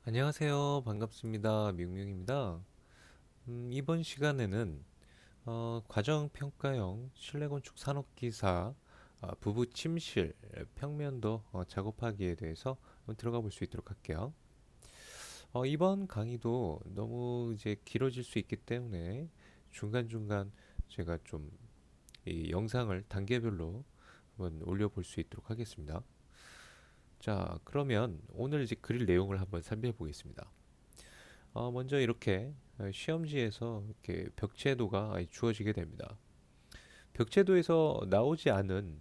안녕하세요. 반갑습니다. 밍밍입니다. 이번 시간에는 과정평가형 실내건축 산업기사 부부 침실 평면도 작업하기에 대해서 한번 들어가 볼 수 있도록 할게요. 이번 강의도 너무 이제 길어질 수 있기 때문에 중간중간 제가 좀 이 영상을 단계별로 한번 올려볼 수 있도록 하겠습니다. 자, 그러면 오늘 이제 그릴 내용을 한번 살펴보겠습니다. 먼저 이렇게 시험지에서 이렇게 벽체도가 주어지게 됩니다. 벽체도에서 나오지 않은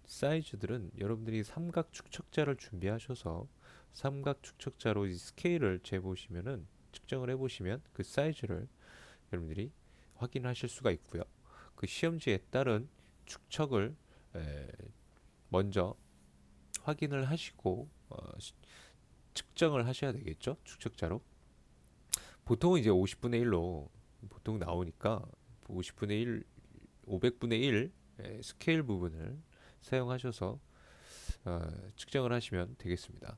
사이즈들은 여러분들이 삼각 축척자를 준비하셔서 삼각 축척자로 이 스케일을 재보시면은 측정을 해보시면 그 사이즈를 여러분들이 확인하실 수가 있고요. 그 시험지에 따른 축척을 에, 먼저 확인을 하시고 측정을 하셔야 되겠죠. 축척자로. 보통은 이제 50분의 1로 보통 나오니까 50분의 1, 500분의 1 스케일 부분을 사용하셔서 측정을 하시면 되겠습니다.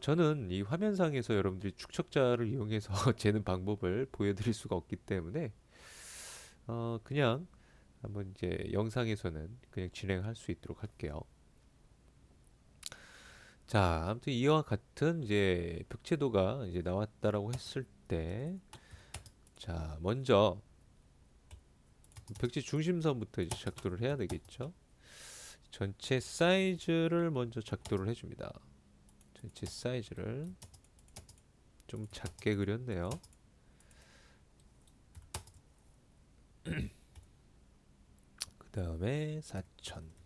저는 이 화면상에서 여러분들이 축척자를 이용해서 재는 방법을 보여드릴 수가 없기 때문에 그냥 한번 이제 영상에서는 그냥 진행할 수 있도록 할게요. 자, 아무튼 이와 같은 이제 벽체도가 이제 나왔다라고 했을 때, 자, 먼저 벽지 중심선부터 이제 작도를 해야 되겠죠. 전체 사이즈를 먼저 작도를 해줍니다. 전체 사이즈를 좀 작게 그렸네요. 그 다음에 4천.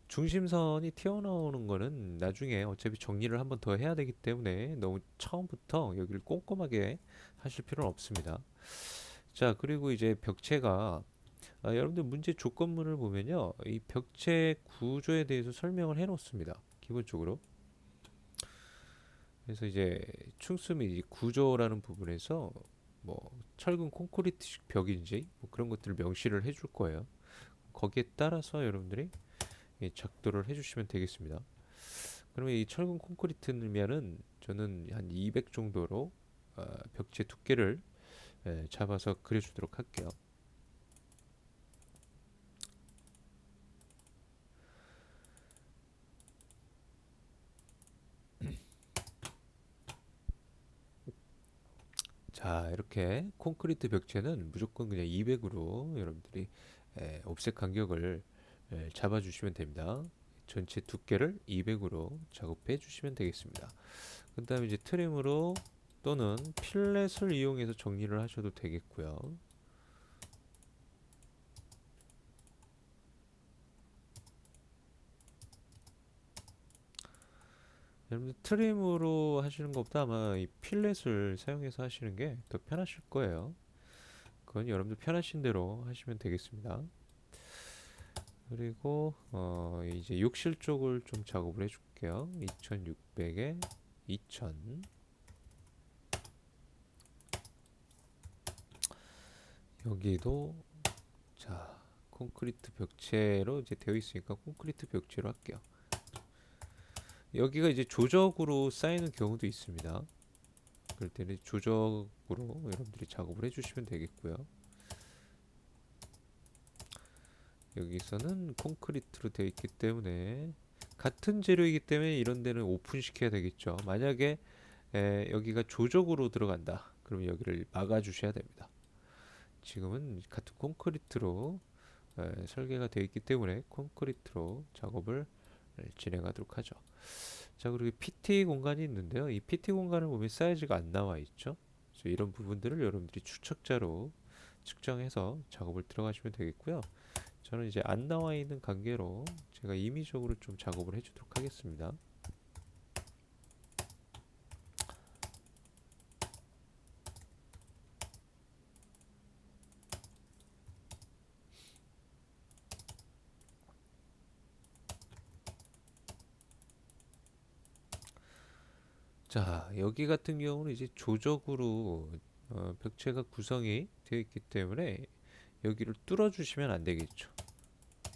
중심선이 튀어나오는 거는 나중에 어차피 정리를 한번 더 해야 되기 때문에 너무 처음부터 여기를 꼼꼼하게 하실 필요는 없습니다. 자, 그리고 이제 벽체가 여러분들 문제 조건문을 보면요. 이 벽체 구조에 대해서 설명을 해 놓습니다. 기본적으로. 그래서 이제 충수 및 구조라는 부분에서 뭐 철근 콘크리트식 벽인지 뭐 그런 것들을 명시를 해줄 거예요. 거기에 따라서 여러분들이 작도를 해주시면 되겠습니다. 그러면 이 철근 콘크리트면은 저는 한 200 정도로 벽체 두께를 잡아서 그려주도록 할게요. 자, 이렇게 콘크리트 벽체는 무조건 그냥 200으로 여러분들이 옵셋 간격을 잡아주시면 됩니다. 전체 두께를 200으로 작업해 주시면 되겠습니다. 그 다음에 이제 트림으로 또는 필렛을 이용해서 정리를 하셔도 되겠고요. 여러분들 트림으로 하시는 것보다 아마 이 필렛을 사용해서 하시는 게 더 편하실 거예요. 그건 여러분들 편하신 대로 하시면 되겠습니다. 그리고 이제 욕실 쪽을 좀 작업을 해줄게요. 2600에 2000. 여기도 자 콘크리트 벽체로 이제 되어 있으니까 콘크리트 벽체로 할게요. 여기가 이제 조적으로 쌓이는 경우도 있습니다. 그럴 때는 조적으로 여러분들이 작업을 해주시면 되겠고요. 여기서는 콘크리트로 되어 있기 때문에 같은 재료이기 때문에 이런 데는 오픈시켜야 되겠죠. 만약에 여기가 조적으로 들어간다. 그러면 여기를 막아 주셔야 됩니다. 지금은 같은 콘크리트로 설계가 되어 있기 때문에 콘크리트로 작업을 진행하도록 하죠. 자, 그리고 PT 공간이 있는데요. 이 PT 공간을 보면 사이즈가 안 나와 있죠. 그래서 이런 부분들을 여러분들이 추측자로 측정해서 작업을 들어가시면 되겠고요. 저는 이제 안 나와 있는 관계로 제가 임의적으로 좀 작업을 해주도록 하겠습니다. 자, 여기 같은 경우는 이제 조적으로 벽체가 구성이 되어 있기 때문에 여기를 뚫어 주시면 안 되겠죠.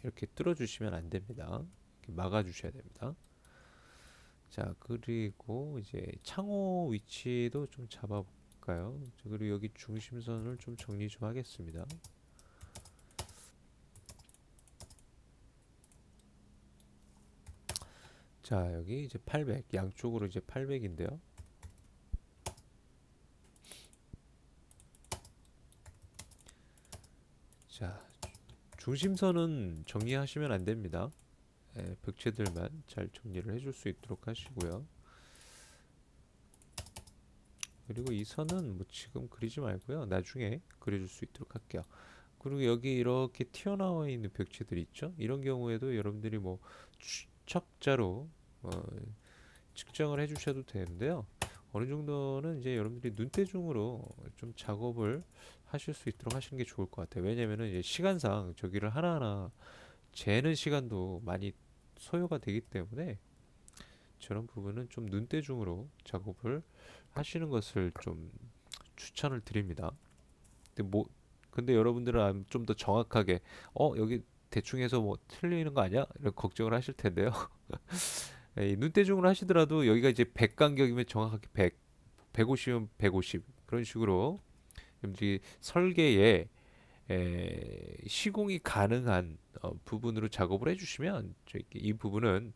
이렇게 뚫어주시면 안 됩니다. 이렇게 막아주셔야 됩니다. 자, 그리고 이제 창호 위치도 좀 잡아볼까요? 그리고 여기 중심선을 좀 정리 좀 하겠습니다. 자, 여기 이제 800, 양쪽으로 이제 800인데요. 자, 중심선은 정리하시면 안 됩니다. 예, 벽체들만 잘 정리를 해줄 수 있도록 하시고요. 그리고 이 선은 뭐 지금 그리지 말고요. 나중에 그려줄 수 있도록 할게요. 그리고 여기 이렇게 튀어나와 있는 벽체들 있죠? 이런 경우에도 여러분들이 뭐 추적자로 어, 측정을 해주셔도 되는데요. 어느 정도는 이제 여러분들이 눈대중으로 좀 작업을 하실 수 있도록 하시는 게 좋을 것 같아요. 왜냐면은 이제 시간상 저기를 하나하나 재는 시간도 많이 소요가 되기 때문에 저런 부분은 좀 눈대중으로 작업을 하시는 것을 좀 추천을 드립니다. 근데 뭐 근데 여러분들은 좀 더 정확하게 여기 대충 해서 뭐 틀리는 거 아니야? 이런 걱정을 하실 텐데요. 눈대중으로 하시더라도 여기가 이제 100 간격이면 정확하게 100, 150이면 150 그런 식으로 여러분들이 설계에 시공이 가능한 부분으로 작업을 해주시면 이 부분은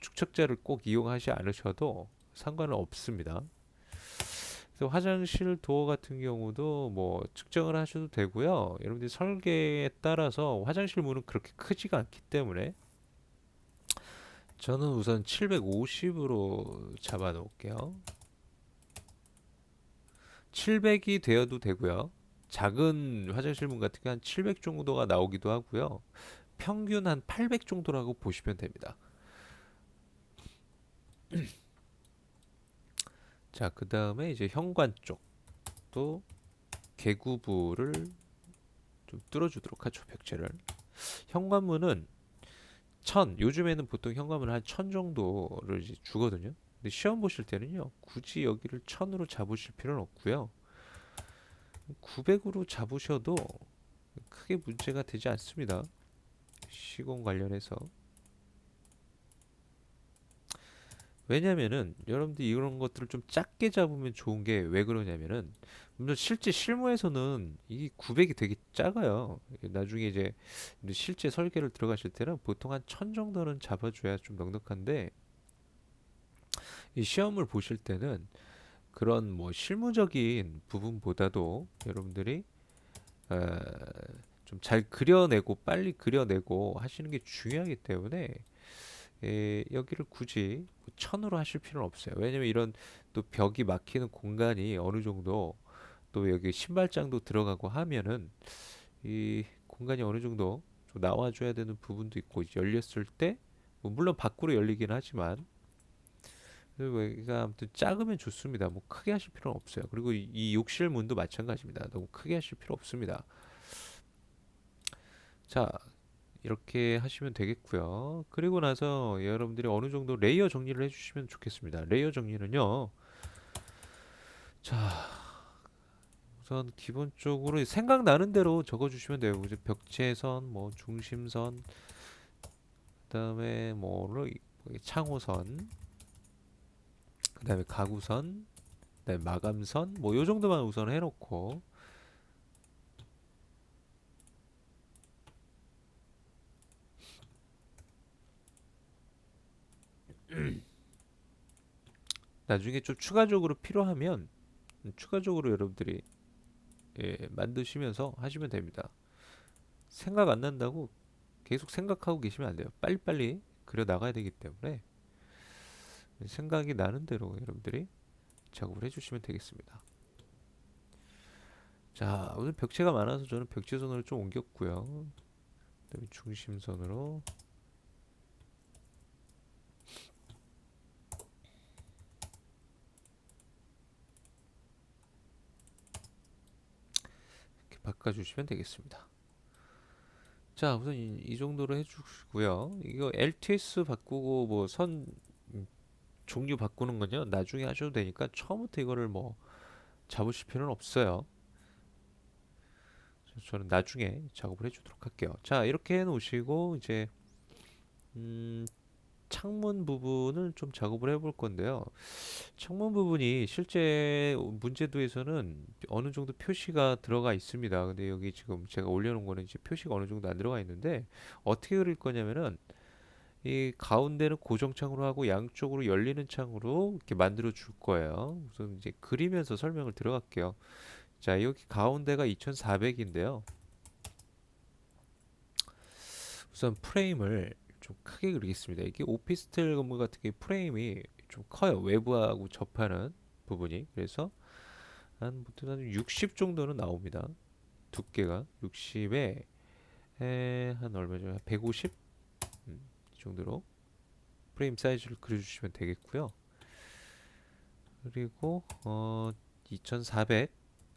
축척자를 꼭 이용하지 않으셔도 상관은 없습니다. 그래서 화장실 도어 같은 경우도 뭐 측정을 하셔도 되고요. 여러분들이 설계에 따라서 화장실 문은 그렇게 크지가 않기 때문에 저는 우선 750으로 잡아 놓을게요. 700이 되어도 되고요. 작은 화장실 문 같은 게 한 700 정도가 나오기도 하고요. 평균 한 800 정도라고 보시면 됩니다. 자, 그 다음에 이제 현관 쪽도 개구부를 좀 뚫어주도록 하죠, 벽체를. 현관문은 1000, 요즘에는 보통 현관문 한 1000 정도를 이제 주거든요. 근데 시험 보실 때는요, 굳이 여기를 1000으로 잡으실 필요는 없고요. 900으로 잡으셔도 크게 문제가 되지 않습니다. 시공 관련해서. 왜냐면은 여러분들이 이런 것들을 좀 작게 잡으면 좋은 게 왜 그러냐면은 물론 실제 실무에서는 이 900이 되게 작아요. 나중에 이제 실제 설계를 들어가실 때는 보통 한 1000 정도는 잡아줘야 좀 넉넉한데 이 시험을 보실 때는 그런 뭐 실무적인 부분보다도 여러분들이 좀 잘 그려내고 빨리 그려내고 하시는 게 중요하기 때문에 여기를 굳이 1000으로 하실 필요는 없어요. 왜냐면 이런 또 벽이 막히는 공간이 어느 정도 또 여기 신발장도 들어가고 하면은 이 공간이 어느 정도 좀 나와줘야 되는 부분도 있고 열렸을 때뭐 물론 밖으로 열리긴 하지만 그리고 여기가 아무튼 작으면 좋습니다. 뭐 크게 하실 필요는 없어요. 그리고 이 욕실 문도 마찬가지입니다. 너무 크게 하실 필요 없습니다. 자, 이렇게 하시면 되겠고요. 그리고 나서 여러분들이 어느 정도 레이어 정리를 해주시면 좋겠습니다. 레이어 정리는요. 자, 우선 기본적으로 생각나는 대로 적어주시면 돼요. 이제 벽체선, 뭐 중심선, 그다음에 뭐를 창호선, 그다음에 가구선, 그다음에 마감선, 뭐 요 정도만 우선 해놓고 나중에 좀 추가적으로 필요하면 추가적으로 여러분들이 만드시면서 하시면 됩니다. 생각 안 난다고 계속 생각하고 계시면 안 돼요. 빨리빨리 그려 나가야 되기 때문에 생각이 나는 대로 여러분들이 작업을 해주시면 되겠습니다. 자, 오늘 벽체가 많아서 저는 벽체선으로 좀 옮겼고요. 그다음에 중심선으로 이렇게 바꿔주시면 되겠습니다. 자, 우선 이 정도로 해주시고요. 이거 LTS 바꾸고 뭐 선 종류 바꾸는 건요. 나중에 하셔도 되니까 처음부터 이거를 뭐 잡으실 필요는 없어요. 그래서 저는 나중에 작업을 해주도록 할게요. 자, 이렇게 해 놓으시고 이제 음, 창문 부분을 좀 작업을 해볼 건데요. 창문 부분이 실제 문제도에서는 어느 정도 표시가 들어가 있습니다. 근데 여기 지금 제가 올려놓은 거는 이제 표시가 어느 정도 안 들어가 있는데 어떻게 그릴 거냐면은 이 가운데는 고정창으로 하고 양쪽으로 열리는 창으로 이렇게 만들어 줄 거예요. 우선 이제 그리면서 설명을 들어갈게요. 자, 여기 가운데가 2400인데요. 우선 프레임을 좀 크게 그리겠습니다. 이게 오피스텔 건물 같은 게 프레임이 좀 커요. 외부하고 접하는 부분이. 그래서 한 보통 한 60 정도는 나옵니다. 두께가 60에 한 얼마죠? 150? 이 정도로 프레임 사이즈를 그려주시면 되겠고요. 그리고 2400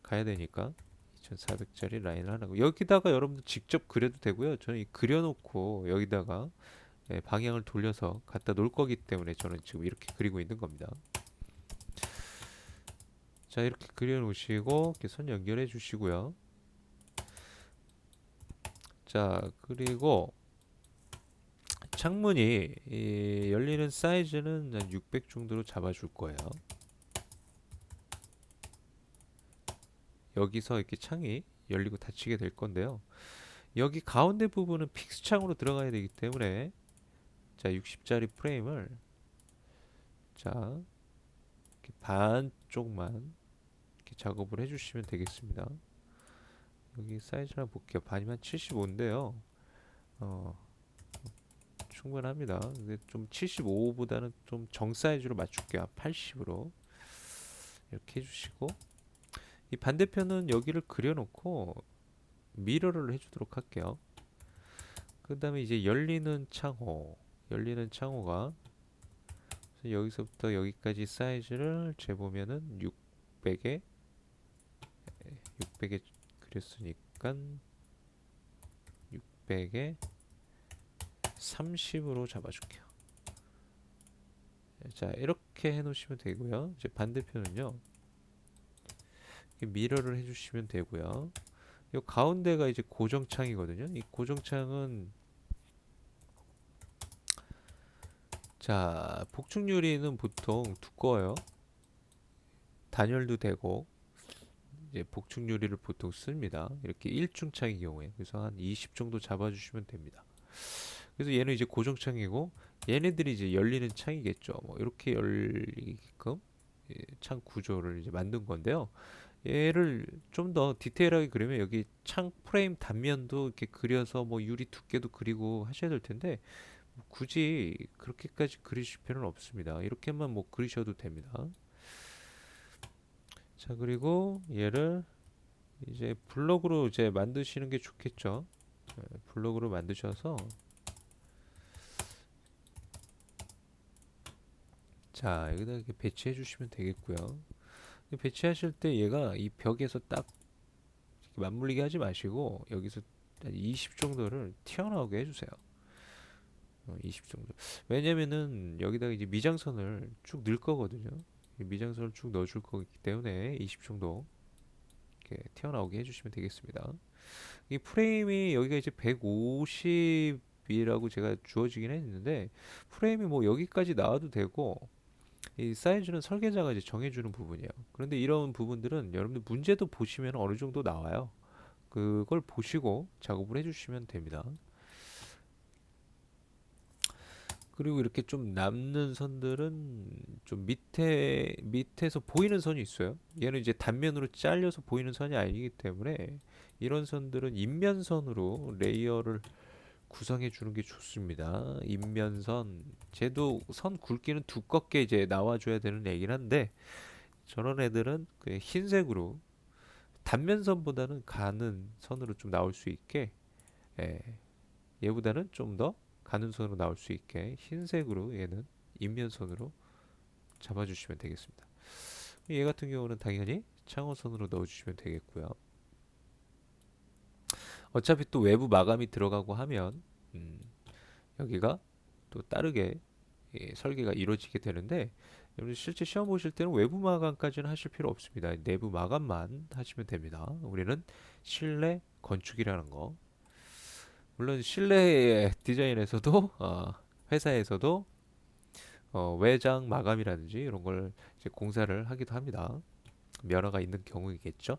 가야 되니까 2400짜리 라인을 하나고 여기다가 여러분들 직접 그려도 되고요. 저는 이 그려놓고 여기다가 방향을 돌려서 갖다 놓을 거기 때문에 저는 지금 이렇게 그리고 있는 겁니다. 자, 이렇게 그려 놓으시고 이렇게 선 연결해 주시고요. 자, 그리고 창문이 열리는 사이즈는 한 600 정도로 잡아줄 거예요. 여기서 이렇게 창이 열리고 닫히게 될 건데요. 여기 가운데 부분은 픽스 창으로 들어가야 되기 때문에 자, 60짜리 프레임을 자, 이렇게 반쪽만 이렇게 작업을 해주시면 되겠습니다. 여기 사이즈 한번 볼게요. 반이면 75인데요. 어, 충분합니다. 근데 좀 75보다는 좀 정 사이즈로 맞출게요. 80으로 이렇게 해주시고 이 반대편은 여기를 그려놓고 미러를 해주도록 할게요. 그 다음에 이제 열리는 창호가 여기서부터 여기까지 사이즈를 재보면은 600에 그렸으니까 600에 30으로 잡아줄게요. 자, 이렇게 해놓으시면 되고요. 이제 반대편은요. 미러를 해주시면 되고요. 이 가운데가 이제 고정창이거든요. 이 고정창은 자, 복층 유리는 보통 두꺼워요. 단열도 되고 이제 복층 유리를 보통 씁니다. 이렇게 1중창의 경우에 그래서 한 20 정도 잡아주시면 됩니다. 그래서 얘는 이제 고정창이고 얘네들이 이제 열리는 창이겠죠. 뭐 이렇게 열리게끔 창 구조를 이제 만든 건데요. 얘를 좀 더 디테일하게 그리면 여기 창 프레임 단면도 이렇게 그려서 뭐 유리 두께도 그리고 하셔야 될 텐데 뭐 굳이 그렇게까지 그리실 필요는 없습니다. 이렇게만 뭐 그리셔도 됩니다. 자, 그리고 얘를 이제 블럭으로 이제 만드시는 게 좋겠죠. 블럭으로 만드셔서 자, 여기다 이렇게 배치해 주시면 되겠고요. 배치하실 때 얘가 이 벽에서 딱 맞물리게 하지 마시고 여기서 20 정도를 튀어나오게 해주세요. 20 정도. 왜냐면은 여기다가 이제 미장선을 쭉 넣을 거거든요. 미장선을 쭉 넣어줄 거기 때문에 20 정도 이렇게 튀어나오게 해주시면 되겠습니다. 이 프레임이 여기가 이제 150이라고 제가 주어지긴 했는데 프레임이 뭐 여기까지 나와도 되고 이 사이즈는 설계자가 이제 정해주는 부분이에요. 그런데 이런 부분들은 여러분들 문제도 보시면 어느 정도 나와요. 그걸 보시고 작업을 해주시면 됩니다. 그리고 이렇게 좀 남는 선들은 좀 밑에서 보이는 선이 있어요. 얘는 이제 단면으로 잘려서 보이는 선이 아니기 때문에 이런 선들은 인면선으로 레이어를 구성해 주는 게 좋습니다. 인면선, 쟤도 선 굵기는 두껍게 이제 나와줘야 되는 애긴 한데 저런 애들은 그 흰색으로 단면선보다는 가는 선으로 좀 나올 수 있게 예, 얘보다는 좀 더 가는 선으로 나올 수 있게 흰색으로 얘는 인면선으로 잡아주시면 되겠습니다. 얘 같은 경우는 당연히 창호선으로 넣어주시면 되겠고요. 어차피 또 외부 마감이 들어가고 하면 여기가 또 다르게 설계가 이루어지게 되는데 여러분 실제 시험 보실 때는 외부 마감까지는 하실 필요 없습니다. 내부 마감만 하시면 됩니다. 우리는 실내 건축이라는 거. 물론 실내 디자인에서도 회사에서도 외장 마감이라든지 이런 걸 이제 공사를 하기도 합니다. 면허가 있는 경우이겠죠.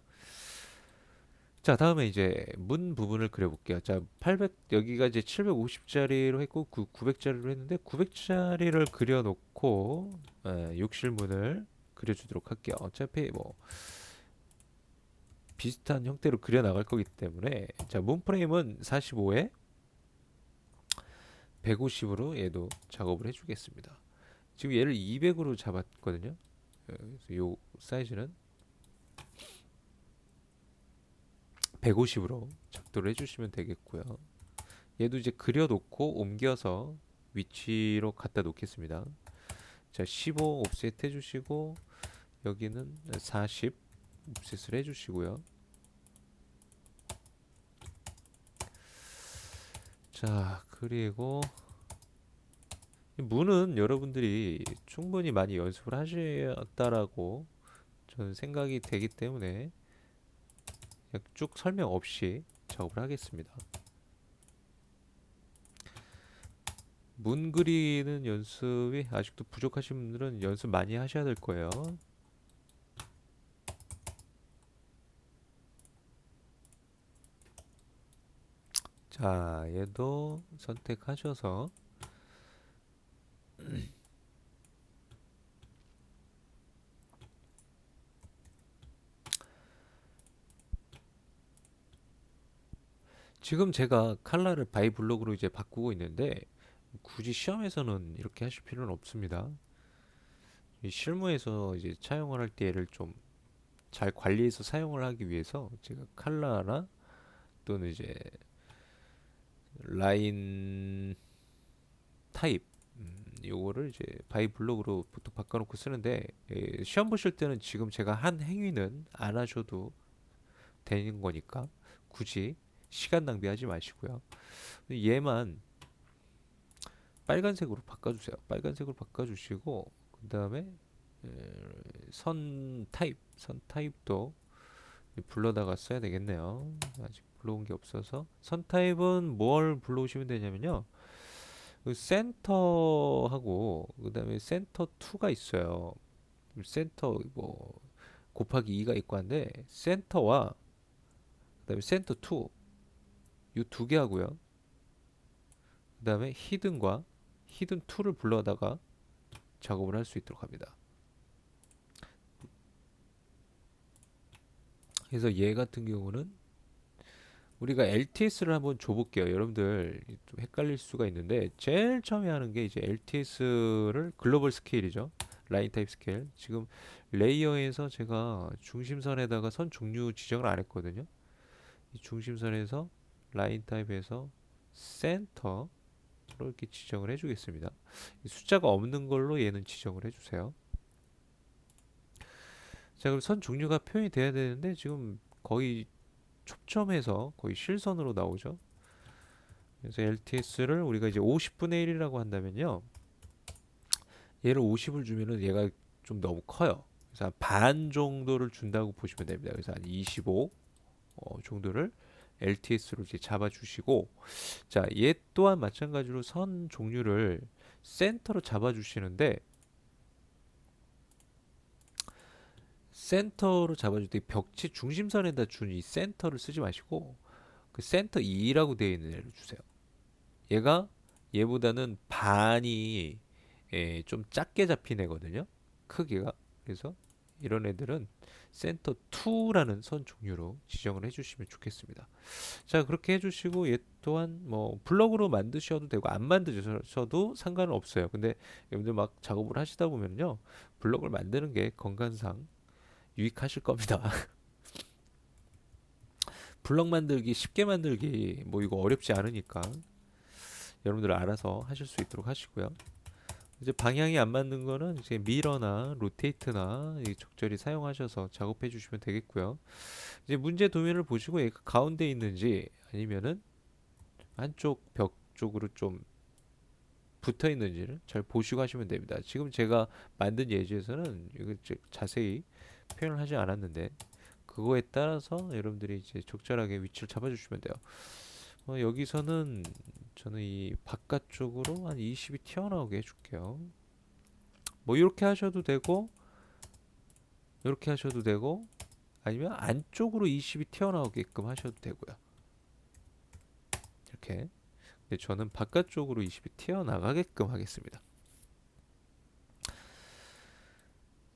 자, 다음에 이제 문 부분을 그려볼게요. 자, 800 여기가 이제 750짜리로 했고 900짜리로 했는데 900짜리를 그려놓고 욕실문을 그려주도록 할게요. 어차피 뭐 비슷한 형태로 그려 나갈 거기 때문에 자, 문 프레임은 45에 150으로 얘도 작업을 해주겠습니다. 지금 얘를 200으로 잡았거든요. 그래서 요 사이즈는 150으로 작도를 해주시면 되겠고요. 얘도 이제 그려놓고 옮겨서 위치로 갖다 놓겠습니다. 자, 15 옵셋 해주시고 여기는 40 옵셋을 해주시고요. 자, 그리고 문은 여러분들이 충분히 많이 연습을 하셨다라고 저는 생각이 되기 때문에 그냥 쭉 설명 없이 작업을 하겠습니다. 문 그리는 연습이 아직도 부족하신 분들은 연습 많이 하셔야 될 거예요. 자, 얘도 선택하셔서 지금 제가 컬러를 바이블록으로 이제 바꾸고 있는데 굳이 시험에서는 이렇게 하실 필요는 없습니다. 이 실무에서 이제 차용을 할 때 얘를 좀 잘 관리해서 사용을 하기 위해서 제가 컬러나 또는 이제 라인 타입 요거를 이제 바이블록으로 보통 바꿔놓고 쓰는데 시험 보실 때는 지금 제가 한 행위는 안 하셔도 되는 거니까 굳이 시간 낭비하지 마시고요. 얘만 빨간색으로 바꿔주세요. 빨간색으로 바꿔주시고 그 다음에 선 타입도 불러다가 써야 되겠네요. 아직 불러온 게 없어서 선 타입은 뭘 불러오시면 되냐면요. 그 센터하고 그 다음에 센터 2가 있어요. 센터 뭐 곱하기 2가 있고 한데 센터와 그 다음에 센터 2 이 두 개 하고요. 그 다음에 히든과 히든 2를 불러다가 작업을 할 수 있도록 합니다. 그래서 얘 같은 경우는 우리가 LTS를 한번 줘볼게요. 여러분들 좀 헷갈릴 수가 있는데 제일 처음에 하는 게 이제 LTS를 글로벌 스케일이죠. 라인 타입 스케일. 지금 레이어에서 제가 중심선에다가 선 종류 지정을 안 했거든요. 이 중심선에서 라인 타입에서 센터로 이렇게 지정을 해주겠습니다. 숫자가 없는 걸로 얘는 지정을 해주세요. 자, 그럼 선 종류가 표현이 돼야 되는데 지금 거의 초점에서 거의 실선으로 나오죠. 그래서 LTS를 우리가 이제 50분의 1이라고 한다면요. 얘를 50을 주면은 얘가 좀 너무 커요. 그래서 한 반 정도를 준다고 보시면 됩니다. 그래서 한 25 정도를 LTS로 이제 잡아주시고, 자, 얘 또한 마찬가지로 선 종류를 센터로 잡아주시는데, 센터로 잡아줄 때 벽지 중심선에다 준 이 센터를 쓰지 마시고, 그 센터 2라고 되어 있는 애를 주세요. 얘가 얘보다는 반이 좀 작게 잡힌 애거든요. 크기가. 그래서 이런 애들은 센터 2라는 선 종류로 지정을 해주시면 좋겠습니다. 자, 그렇게 해주시고 얘 또한 뭐 블럭으로 만드셔도 되고 안 만드셔도 상관은 없어요. 근데 여러분들 막 작업을 하시다 보면요, 블럭을 만드는 게 건강상 유익하실 겁니다. 블럭 만들기 쉽게 만들기 뭐 이거 어렵지 않으니까 여러분들 알아서 하실 수 있도록 하시고요. 이제 방향이 안 맞는 거는 이제 미러나 로테이트나 적절히 사용하셔서 작업해 주시면 되겠고요. 이제 문제 도면을 보시고 얘가 가운데 있는지 아니면은 한쪽 벽 쪽으로 좀 붙어 있는지를 잘 보시고 하시면 됩니다. 지금 제가 만든 예제에서는 이거 자세히 표현을 하지 않았는데 그거에 따라서 여러분들이 이제 적절하게 위치를 잡아주시면 돼요. 여기서는 저는 이 바깥쪽으로 한 20이 튀어나오게 해줄게요. 뭐 이렇게 하셔도 되고 이렇게 하셔도 되고 아니면 안쪽으로 20이 튀어나오게끔 하셔도 되고요. 이렇게. 근데 저는 바깥쪽으로 20이 튀어나가게끔 하겠습니다.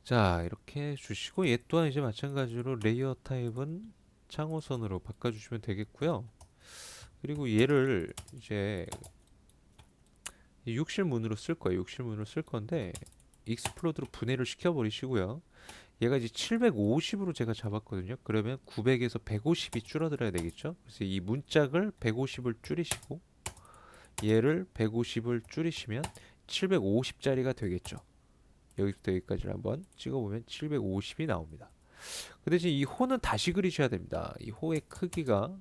자, 이렇게 주시고 얘 또한 이제 마찬가지로 레이어 타입은 창호선으로 바꿔주시면 되겠고요. 그리고 얘를 이제 욕실문으로 쓸 거예요. 욕실문으로 쓸 건데 익스플로드로 분해를 시켜버리시고요. 얘가 이제 750으로 제가 잡았거든요. 그러면 900에서 150이 줄어들어야 되겠죠. 그래서 이 문짝을 150을 줄이시고 얘를 150을 줄이시면 750짜리가 되겠죠. 여기부터 여기까지를 한번 찍어보면 750이 나옵니다. 그 대신 이 호는 다시 그리셔야 됩니다. 이 호의 크기가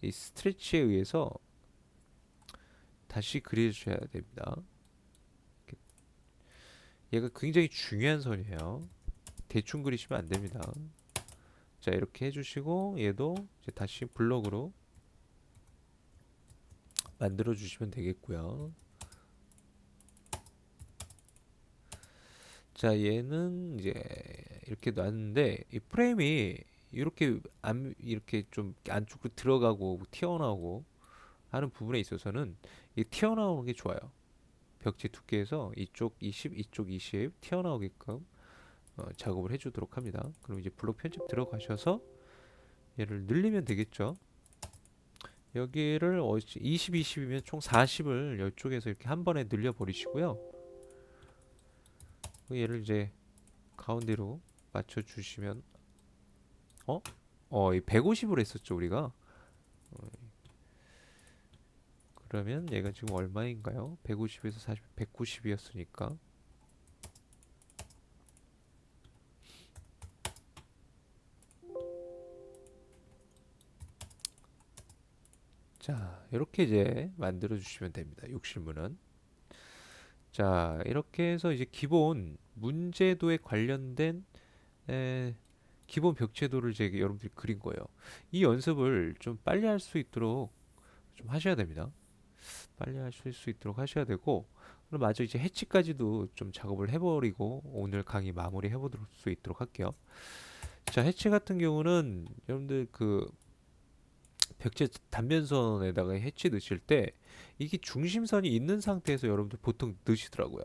이 스트레치에 의해서 다시 그려주셔야 됩니다. 얘가 굉장히 중요한 선이에요. 대충 그리시면 안 됩니다. 자, 이렇게 해주시고 얘도 이제 다시 블럭으로 만들어 주시면 되겠고요. 자, 얘는 이제 이렇게 놨는데 이 프레임이 이렇게 좀 안쪽으로 들어가고 튀어나오고 하는 부분에 있어서는 이 튀어나오는 게 좋아요. 벽지 두께에서 이쪽 20, 이쪽 20 튀어나오게끔 작업을 해주도록 합니다. 그럼 이제 블록 편집 들어가셔서 얘를 늘리면 되겠죠. 여기를 20, 20이면 총 40을 이쪽에서 이렇게 한 번에 늘려 버리시고요. 얘를 이제 가운데로 맞춰 주시면 이 150으로 했었죠 우리가. 그러면 얘가 지금 얼마인가요? 150에서 40, 190이었으니까 자, 이렇게 이제 만들어 주시면 됩니다. 욕실문은. 자, 이렇게 해서 이제 기본 문제도에 관련된 기본 벽체도를 이제 여러분들이 그린 거예요. 이 연습을 좀 빨리 할 수 있도록 좀 하셔야 됩니다. 빨리 하실 수 있도록 하셔야 되고, 그럼 마저 이제 해치까지도 좀 작업을 해버리고 오늘 강의 마무리 해보도록 수 있도록 할게요. 자, 해치 같은 경우는 여러분들 그 벽체 단면선에다가 해치 넣으실 때 이게 중심선이 있는 상태에서 여러분들 보통 넣으시더라고요.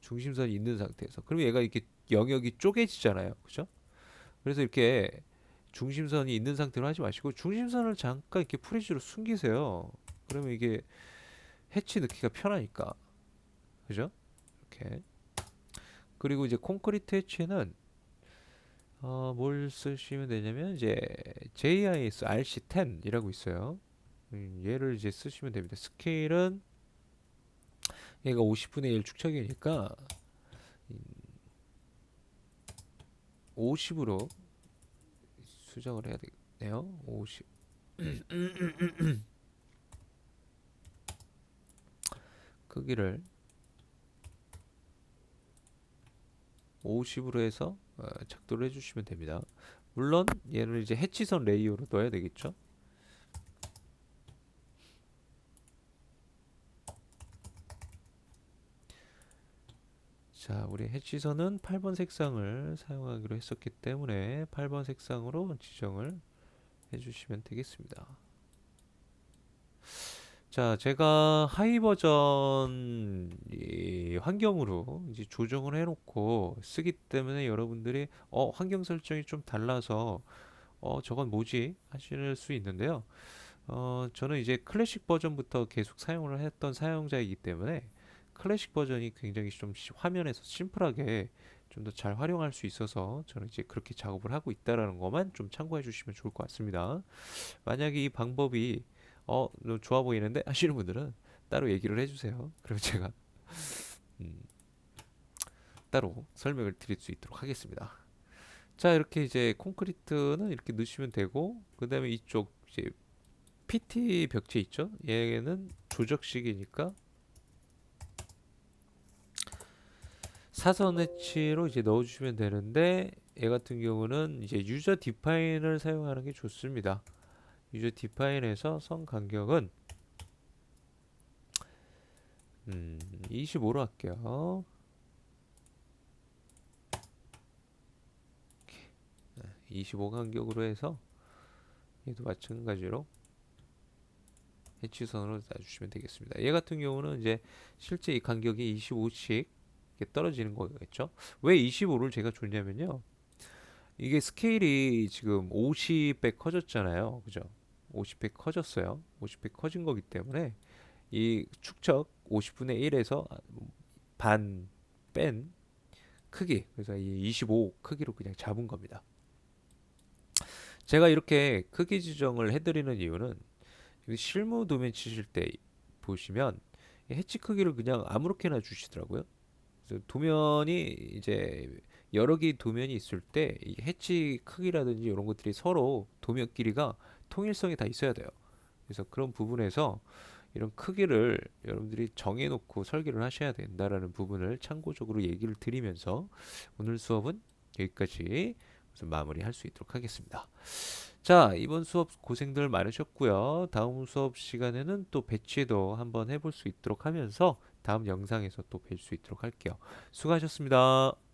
중심선이 있는 상태에서. 그럼 얘가 이렇게 영역이 쪼개지잖아요. 그죠? 그래서 이렇게 중심선이 있는 상태로 하지 마시고 중심선을 잠깐 이렇게 프리즈로 숨기세요. 그러면 이게 해치 넣기가 편하니까. 그죠? 이렇게. 그리고 이제 콘크리트 해치는 뭘 쓰시면 되냐면 이제 JIS RC10이라고 있어요. 얘를 이제 쓰시면 됩니다. 스케일은 얘가 50분의 1 축척이니까 50으로 수정을 해야 되겠네요. 50 크기를 50으로 해서 작도를 해주시면 됩니다. 물론 얘를 이제 해치선 레이어로 넣어야 되겠죠. 자, 우리 해치선은 8번 색상을 사용하기로 했었기 때문에 8번 색상으로 지정을 해주시면 되겠습니다. 자, 제가 하이 버전 이 환경으로 이제 조정을 해놓고 쓰기 때문에 여러분들이 환경 설정이 좀 달라서 저건 뭐지 하실 수 있는데요. 저는 이제 클래식 버전부터 계속 사용을 했던 사용자이기 때문에 클래식 버전이 굉장히 좀 화면에서 심플하게 좀 더 잘 활용할 수 있어서 저는 이제 그렇게 작업을 하고 있다라는 것만 좀 참고해 주시면 좋을 것 같습니다. 만약에 이 방법이 너무 좋아 보이는데 하시는 분들은 따로 얘기를 해주세요. 그럼 제가 음, 따로 설명을 드릴 수 있도록 하겠습니다. 자, 이렇게 이제 콘크리트는 이렇게 넣으시면 되고 그 다음에 이쪽 이제 PT 벽체 있죠? 얘는 조적식이니까 사선 해치로 이제 넣어주시면 되는데 얘 같은 경우는 이제 유저 디파인을 사용하는 게 좋습니다. 유저 디파인에서 선 간격은 25로 할게요. 25 간격으로 해서 얘도 마찬가지로 해치선으로 놔주시면 되겠습니다. 얘 같은 경우는 이제 실제 이 간격이 25씩 떨어지는 거겠죠. 왜 25를 제가 줬냐면요. 이게 스케일이 지금 50배 커졌잖아요. 그죠? 50배 커졌어요. 50배 커진 거기 때문에 이 축척 50분의 1에서 반 뺀 크기, 그래서 이 25 크기로 그냥 잡은 겁니다. 제가 이렇게 크기 지정을 해드리는 이유는 실무 도면 치실 때 보시면 해치 크기를 그냥 아무렇게나 주시더라고요. 그래서 도면이 이제 여러 개의 도면이 있을 때 이 해치 크기라든지 이런 것들이 서로 도면 길이가 통일성이 다 있어야 돼요. 그래서 그런 부분에서 이런 크기를 여러분들이 정해놓고 설계를 하셔야 된다라는 부분을 참고적으로 얘기를 드리면서 오늘 수업은 여기까지 마무리할 수 있도록 하겠습니다. 자, 이번 수업 고생들 많으셨고요. 다음 수업 시간에는 또 배치도 한번 해볼 수 있도록 하면서 다음 영상에서 또 뵐 수 있도록 할게요. 수고하셨습니다.